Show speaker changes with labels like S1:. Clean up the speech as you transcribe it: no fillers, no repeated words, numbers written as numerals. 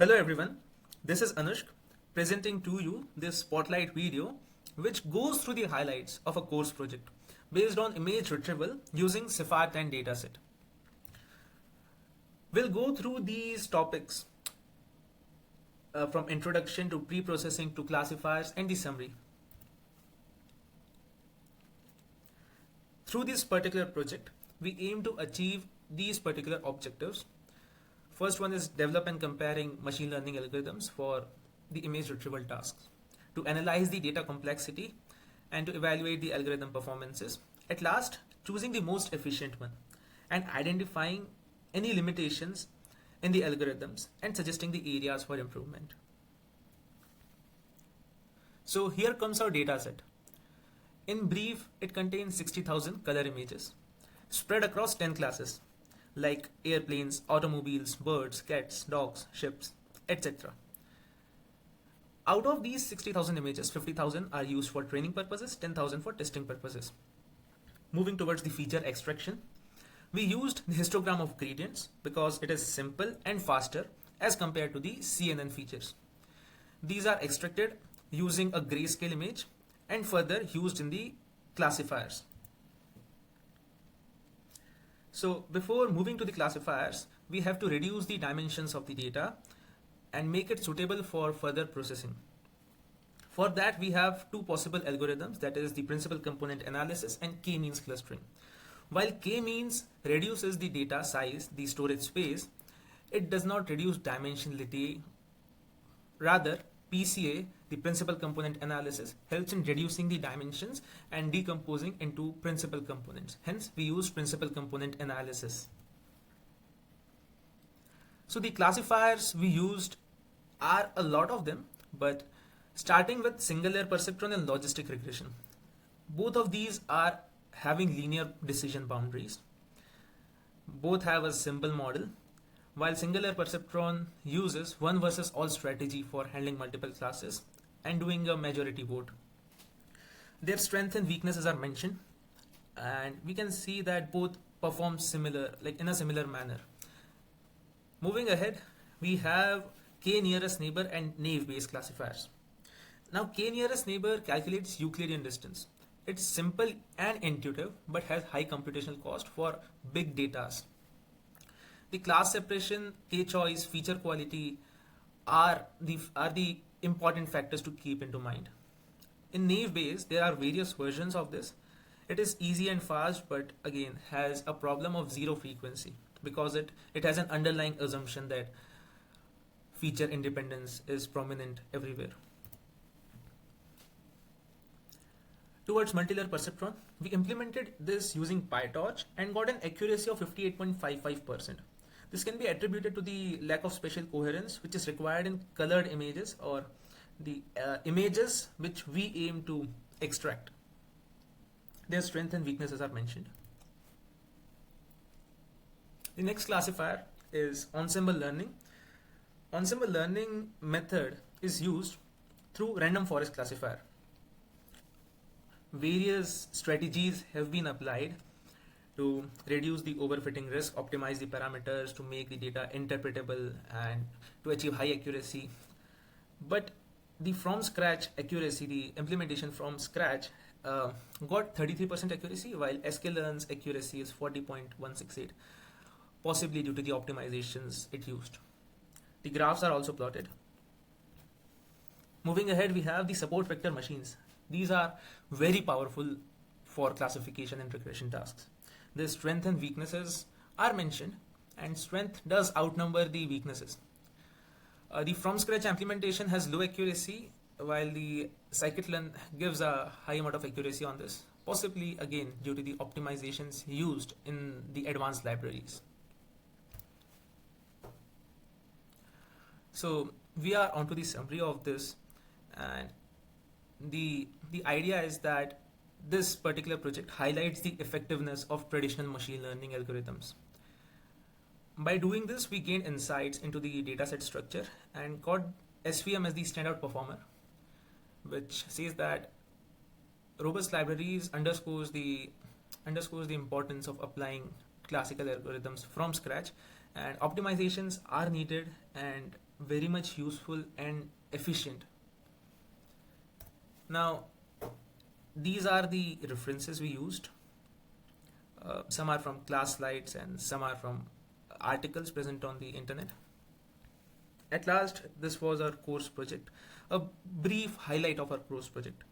S1: Hello everyone, this is Anushk presenting to you this spotlight video which goes through the highlights of a course project based on image retrieval using Cephar 10 dataset. We'll go through these topics from introduction to pre-processing to classifiers and the summary. Through this particular project, we aim to achieve these particular objectives. First one is develop and comparing machine learning algorithms for the image retrieval tasks, to analyze the data complexity and to evaluate the algorithm performances. At last, choosing the most efficient one and identifying any limitations in the algorithms and suggesting the areas for improvement. So here comes our data set. In brief, it contains 60,000 color images spread across 10 classes like airplanes, automobiles, birds, cats, dogs, ships, etc. Out of these 60,000 images, 50,000 are used for training purposes, 10,000 for testing purposes. Moving towards the feature extraction, we used the histogram of gradients because it is simple and faster as compared to the CNN features. These are extracted using a grayscale image and further used in the classifiers. So before moving to the classifiers, we have to reduce the dimensions of the data and make it suitable for further processing. For that, we have two possible algorithms, that is the principal component analysis and k-means clustering. While k-means reduces the data size, the storage space, it does not reduce dimensionality. Rather, PCA, the principal component analysis, helps in reducing the dimensions and decomposing into principal components. Hence, we use principal component analysis. So the classifiers we used are a lot of them, but starting with single layer perceptron and logistic regression. Both of these are having linear decision boundaries. Both have a simple model. While single layer perceptron uses one versus all strategy for handling multiple classes and doing a majority vote. Their strengths and weaknesses are mentioned, and we can see that both perform similar, like in a similar manner. Moving ahead, we have k nearest neighbor and naive based classifiers. Now k nearest neighbor calculates Euclidean distance. It's simple and intuitive but has high computational cost for big datas. The class separation, k-choice, feature quality are the important factors to keep into mind. In naive Bayes, there are various versions of this. It is easy and fast, but again has a problem of zero frequency because it has an underlying assumption that feature independence is prominent everywhere. Towards multilayer perceptron, we implemented this using PyTorch and got an accuracy of 58.55%. This can be attributed to the lack of spatial coherence which is required in colored images or the images which we aim to extract. Their strengths and weaknesses are mentioned. The next classifier is ensemble learning. Ensemble learning method is used through random forest classifier. Various strategies have been applied to reduce the overfitting risk, optimize the parameters to make the data interpretable and to achieve high accuracy. But the from scratch accuracy, the implementation from scratch got 33% accuracy, while sklearn's accuracy is 40.168, possibly due to the optimizations it used. The graphs are also plotted. Moving ahead, we have the support vector machines. These are very powerful for classification and regression tasks. The strengths and weaknesses are mentioned, and strength does outnumber the weaknesses. The from scratch implementation has low accuracy, while the scikit-learn gives a high amount of accuracy on this, possibly again due to the optimizations used in the advanced libraries. So we are onto the summary of this, and the idea is that this particular project highlights the effectiveness of traditional machine learning algorithms. By doing this, we gained insights into the dataset structure and got SVM as the standout performer, which says that robust libraries underscores the importance of applying classical algorithms from scratch and optimizations are needed and very much useful and efficient. Now, these are the references we used. Some are from class slides and some are from articles present on the internet. At last, this was our course project, a brief highlight of our course project.